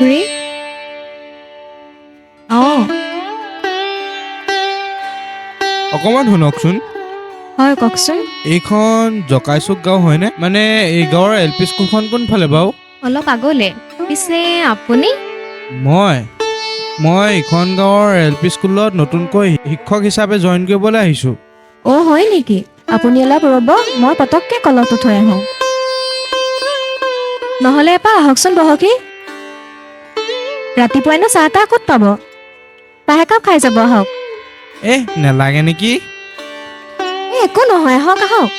খুৰী অকণমান শুনকচোন হয় কওকচোন এইখন জকাইচুক গাঁও হয়নে মানে এই গাঁৱৰ এল পি স্কুলখন কোনফালে বাৰু অলপ আগলে পিছে আপুনি মই এইখন গাঁৱৰ এল পি স্কুলত নতুনকৈ শিক্ষক হিচাপে জইন কৰিবলৈ আহিছোঁ হয় নেকি আপুনি অলপ ৰ'ব মই পটককৈ কলটো থৈ আহোঁ নহ'লে এপাক আহকচোন বহকি ৰাতিপুৱাইনো চাহ তাহ ক'ত পাব চাহ একাপ খাই যাব আহক নেলাগে নেকি একো নহয় আহক আহক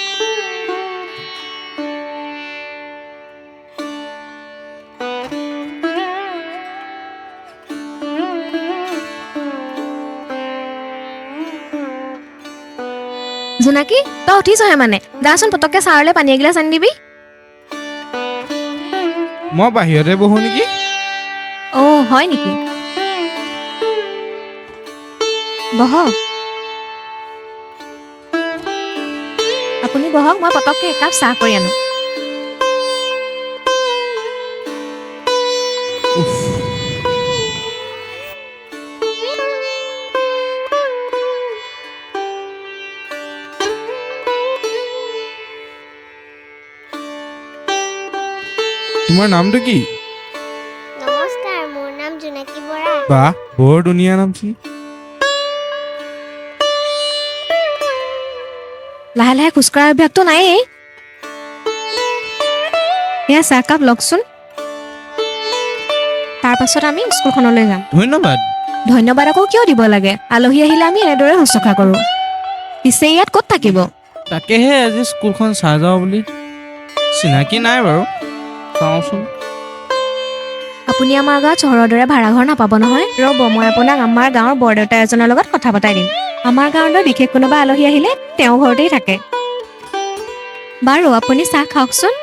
জোনাকী তই উঠিছহে মানে যাচোন পটককৈ চাহলৈ পানী এগিলাচ আনি দিবি মই বাহিৰতে বহোঁ নেকি হয় নেকি বহক আপুনি বহক মই পটককৈ একাপ চাহ কৰি আনো তোমাৰ নামটো কি নমস্কাৰ মোৰ নাম জোনাকী বৰা বাহ বৰ ধুনীয়া নামচোন লাহে লাহে খোজকঢ়াৰ অভ্যাসটো নায়েই এয়া চাহকাপ লওকচোন তাৰ পাছত আমি স্কুলখনলৈ যাম ধন্যবাদ আকৌ কিয় দিব লাগে আলহী আহিলে আমি এনেদৰে শুশ্ৰূষা কৰোঁ পিছে ইয়াত ক'ত থাকিব তাকেহে আজি স্কুলখন চাই যাওঁ বুলি চিনাকি নাই বাৰু চাওঁচোন আপুনি আমাৰ গাঁৱত চহৰৰ দৰে ভাড়াঘৰ নাপাব নহয় ৰ'ব মই আপোনাক আমাৰ গাঁৱৰ বৰদেউতা এজনৰ লগত কথা পতাই দিম আমাৰ গাঁৱলৈ বিশেষ কোনোবা আলহী আহিলে তেওঁ ঘৰতেই থাকে বাৰু আপুনি চাহ খাওকচোন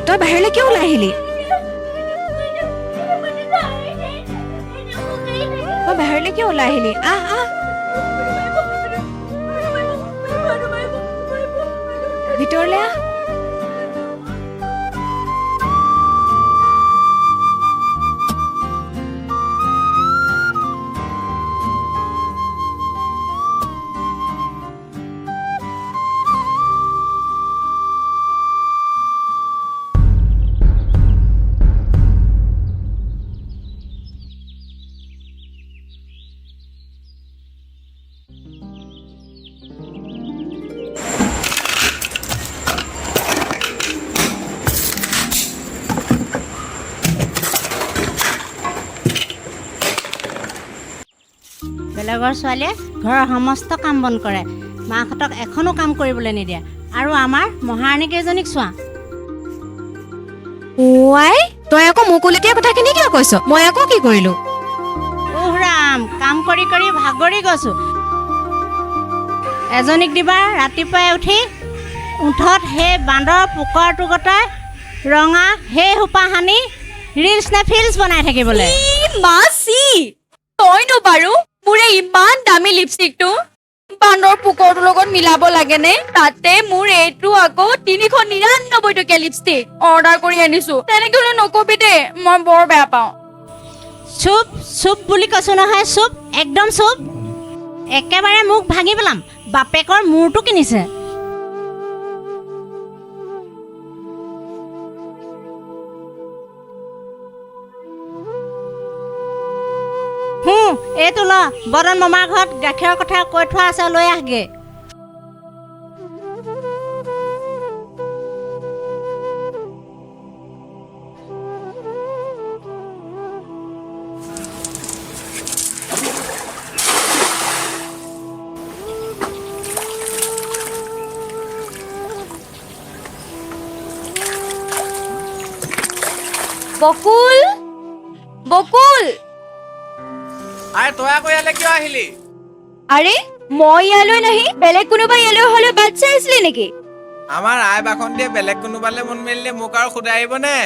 তই বাহিৰলৈ কিয় ওলাই আহিলি আহ ভিতৰলৈ আহ বেলেগৰ ছোৱালীয়ে ঘৰৰ সমস্ত কাম বন কৰে মাকহঁতক এখনো কাম কৰিবলৈ নিদিয়ে আৰু আমাৰ মহাৰাণীকেইজনীক চোৱা তই আকৌ মোক উলটীয়া কথাখিনি কিয় কৈছ মই আকৌ কি কৰিলো ৰাম কাম কৰি কৰি ভাগৰি গৈছো এজনীক দিবা ৰাতিপুৱাই উঠি উঠত সেই বান্দৰ পোকৰটো গতাই ৰঙা সেই সোপা সানি ৰিলছ নে ফিল্ছ বনাই থাকিবলৈ তইনো বাৰু মোৰে ইমান দামী লিপষ্টিকটো বান্দৰ পোকৰটোৰ লগত মিলাব লাগেনে তাতে মোৰ এইটো আকৌ 399 টকীয়া লিপষ্টিক অৰ্ডাৰ কৰি আনিছো তেনেকে হলে নকবি দে মই বৰ বেয়া পাওঁ চুপ চুপ বুলি কৈছো নহয় চুপ একদম চুপ একেবাৰে মুখ ভাঙি পেলাম বাপেকৰ মূৰটো কিনিছে এইটো ল বদন মামাৰ ঘৰত গাখীৰৰ কথা কৈ থোৱা আছে লৈ আহগে বকুল বকুল আৰে তই আকৌ ইয়ালৈ কিয় আহিলি আৰে মই ইয়ালৈ নাহি বেলেগ কোনোবা ইয়ালৈ হ'লে বাট চাই আছিলি নেকি আমাৰ আই বাখন্তিয়ে বেলেগ কোনোবালৈ মন মেলিলে মোক আৰু সুধাই আহিবনে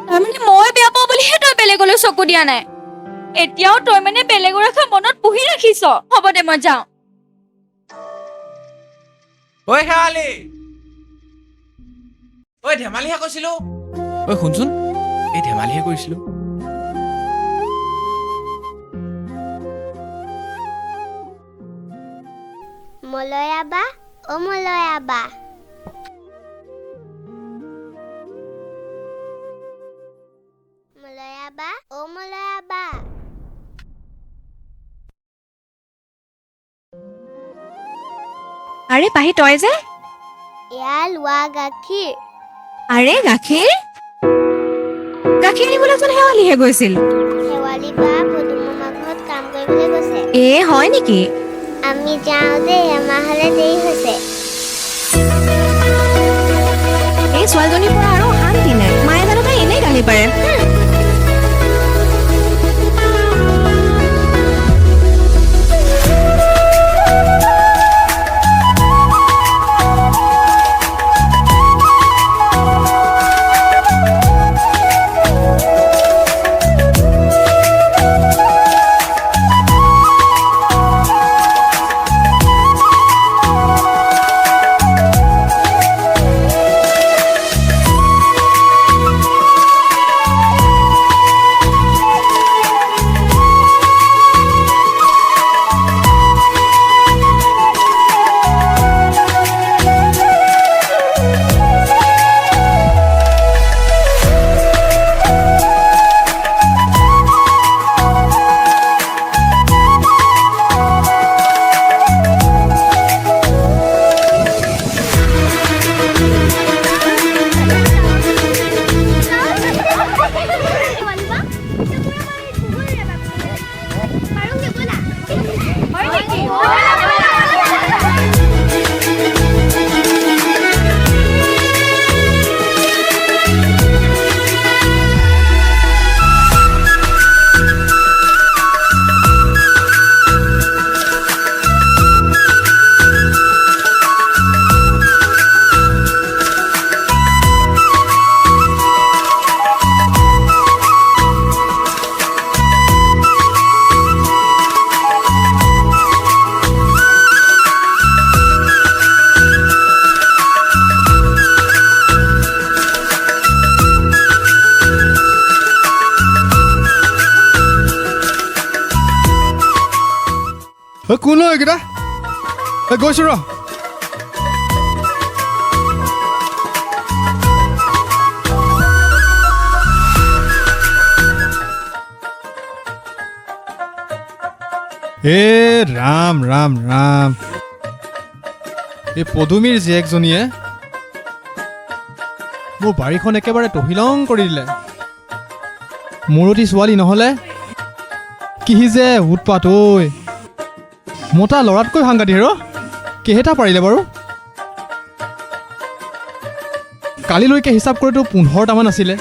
তাৰমানে মই বেয়া পাওঁ বুলিহে তই বেলেগলৈ চকু দিয়া নাই এতিয়াও তই মানে বেলেগৰ আশা মনত পুহি ৰাখিছ হ'ব দে মই যাওঁ ঐ শেৱালি ঐ ধেমালিহে কৈছিলো ঐ শুনচোন এই ধেমালিহে কৰিছিলো মলয়া বা অ মলয়া বা মলয়া বা অ মলয়া বা আৰে পাহি তই যে এয়া লোৱা গাখীৰ আৰে গাখীৰ গাখীৰ নিবলৈচোন শেৱালিহে গৈছিল শেৱালি বা পদুমামা ঘৰত কাম কৰিবলৈ গৈছে এ হয় নেকি আমি যাওঁ দেই এমাহলে দেৰি হৈছে এই ছোৱালীজনীৰ পৰা আৰু শান্তি নাই মায়ে জানো তাই এনেই গালি পাৰে কোন এইকেইটা গৈছো ৰ ৰাম ৰাম ৰাম এই পদুমীৰ জীয়েকজনীয়ে মোৰ বাৰীখন একেবাৰে তহিলং কৰি দিলে মূৰতি ছোৱালী নহ'লে কি যে উৎপাত ঐ মতা ল'ৰাতকৈ সাংঘাতিক ৰ কেইটা পাৰিলে বাৰু কালিলৈকে হিচাপ কৰিতো 15টামান আছিলে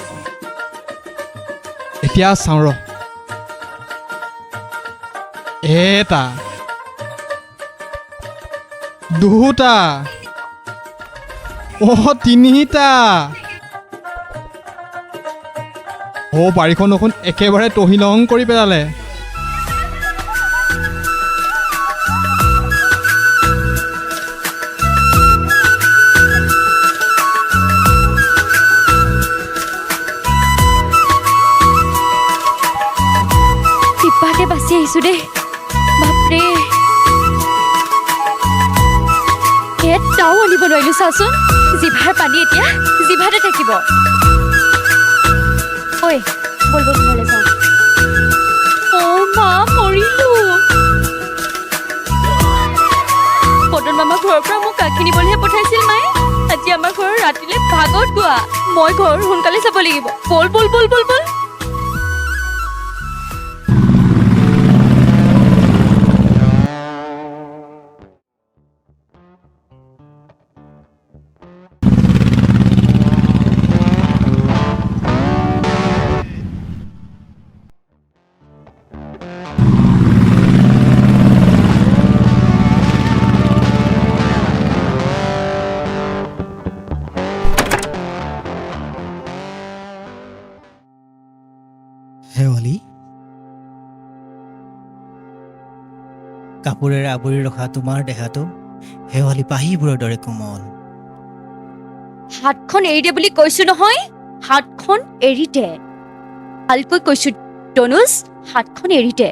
এতিয়া চাওঁ ৰ এটা দুটা তিনিটা বাৰীখন দেখোন একেবাৰে তহিলং কৰি পেলালে বাচি আহিছো দেই বাপৰে এটাও আনিব নোৱাৰিলো চাচোন জিভাৰ পানী এতিয়া জিভাতে থাকিব ঐ বল বল ঘৰলৈ যাওঁ মা মৰিলো পদন মামা ঘৰৰ পৰা মোক গাখীৰ নিবলৈহে পঠাইছিল মায়ে আজি আমাৰ ঘৰৰ ৰাতিলে ভাগত গোৱা মই ঘৰ সোনকালে চাব লাগিব বল বল বল বল বল শেৱালি কাপোৰেৰে আৱৰি ৰখা তোমাৰ দেহাটো শেৱালি পাহিবোৰৰ দৰে কোমল হাতখন এৰি দে বুলি কৈছো নহয় হাতখন এৰি দে ভালকৈ কৈছো তনুজ হাতখন এৰি দে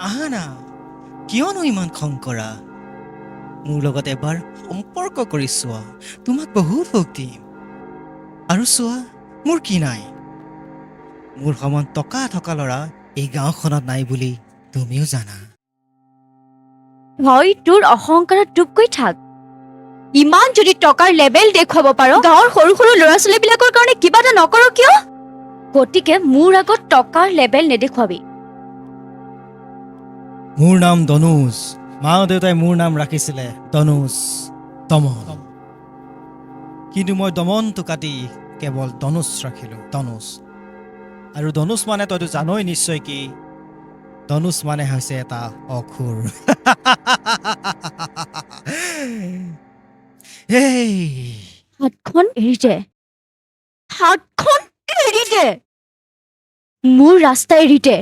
আহা না কিয়নো ইমান খং কৰা মোৰ লগত এবাৰ সম্পৰ্ক কৰি চোৱা তোমাক বহুত সুখ দিম আৰু চোৱা মোৰ কি নাই মোৰ সমান টকা থকা ল'ৰা এই গাঁওখনত নাই বুলি তুমিও জানা হয় তোৰ অহংকাৰত ডুব গৈ থাক ইমান যদি টকাৰ লেবেল দেখুৱাব পাৰ গাঁৱৰ সৰু সৰু ল'ৰা ছোৱালীবিলাকৰ কাৰণে কিবা এটা নকৰ কিয় গতিকে মোৰ আগত টকাৰ লেবেল নেদেখুৱাবি মোৰ নাম দনুজ মা দেউতাই মোৰ নাম ৰাখিছিলে দনুজ দমন কিন্তু মই দমনটো কাটি কেৱল দনুজ ৰাখিলোঁ দনুজ আৰু দনুজ মানে তইতো জানই নিশ্চয় কি দনুজ মানে হৈছে এটা অসুৰ এই হাতখন এৰি দে হাতখন এৰি দে মোৰ ৰাস্তা এৰি দে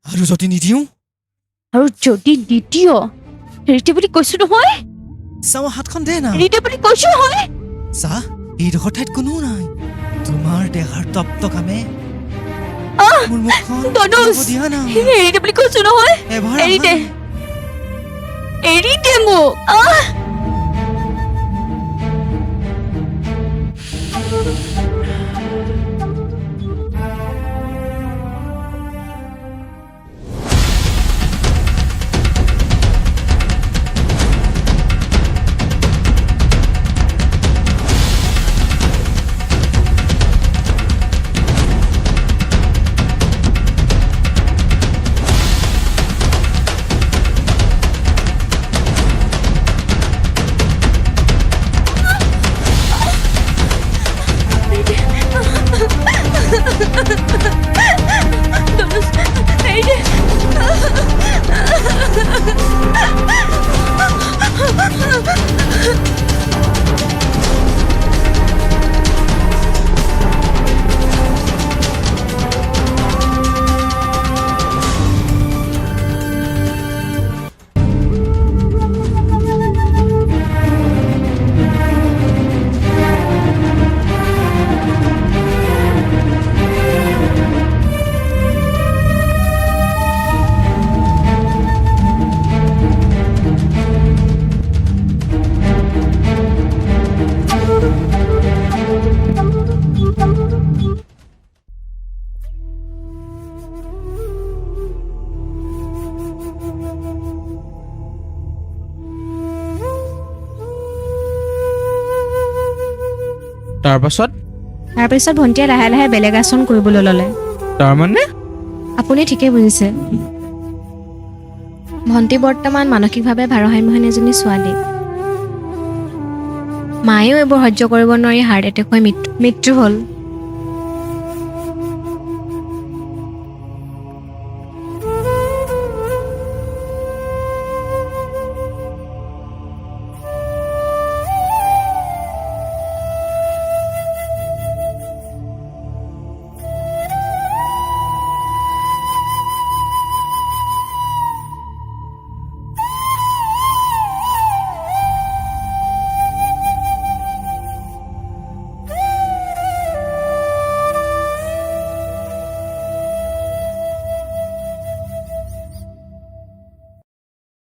আৰু যদি নিদিওঁ আৰু যদি নিদিয় এৰি দে বুলি কৈছো নহয় চাওঁ হাতখন দে না এৰি দে বুলি কৈছো নহয় চা এইডোখৰ ঠাইত কোনো নাই তোমাৰ দেহাৰ তপ্ত কামে মোৰ মুখখন দনুজ চাব দিয়া না এৰি দে বুলি কৈছো নহয় এবাৰ এৰি দে আহা। এৰি দে মোক তাৰপিছত ভণ্টিয়ে লাহে লাহে বেলেগ আচৰণ কৰিবলৈ ল'লে তাৰমানে আপুনি ঠিকেই বুজিছে ভণ্টি বৰ্তমান মানসিকভাৱে ভাৰসাম্যহীন এজনী ছোৱালী মায়েও এইবোৰ সহ্য কৰিব নোৱাৰি হাৰ্ট এটেক হৈ মৃত্যু হ'ল